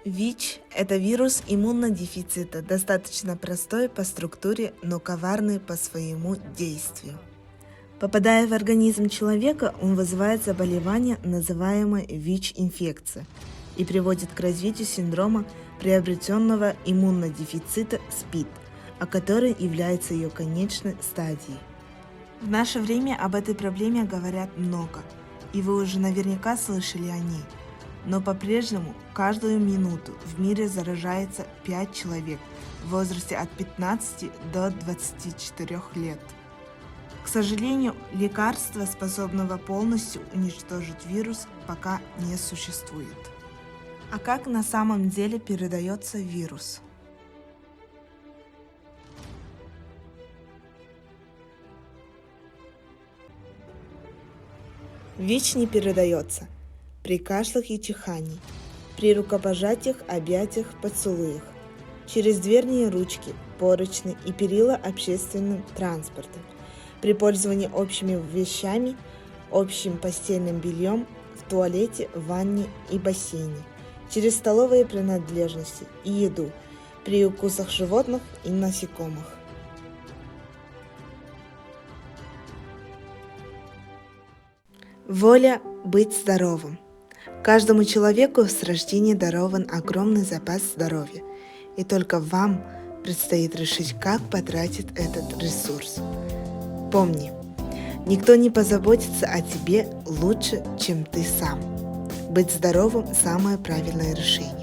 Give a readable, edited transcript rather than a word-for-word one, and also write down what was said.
ВИЧ – это вирус иммунодефицита, достаточно простой по структуре, но коварный по своему действию. Попадая в организм человека, он вызывает заболевание, называемое ВИЧ-инфекция, и приводит к развитию синдрома приобретенного иммунодефицита СПИД, который является ее конечной стадией. В наше время об этой проблеме говорят много, и вы уже наверняка слышали о ней. Но по-прежнему каждую минуту в мире заражается 5 человек в возрасте от 15 до 24 лет. К сожалению, лекарства, способного полностью уничтожить вирус, пока не существует. А как на самом деле передается вирус? ВИЧ не передается при кашлях и чихании, при рукопожатиях, объятиях, поцелуях, через дверные ручки, поручни и перила общественным транспортом, при пользовании общими вещами, общим постельным бельем, в туалете, ванне и бассейне, через столовые принадлежности и еду, при укусах животных и насекомых. Воля быть здоровым. Каждому человеку с рождения дарован огромный запас здоровья, и только вам предстоит решить, как потратить этот ресурс. Помни, никто не позаботится о тебе лучше, чем ты сам. Быть здоровым – самое правильное решение.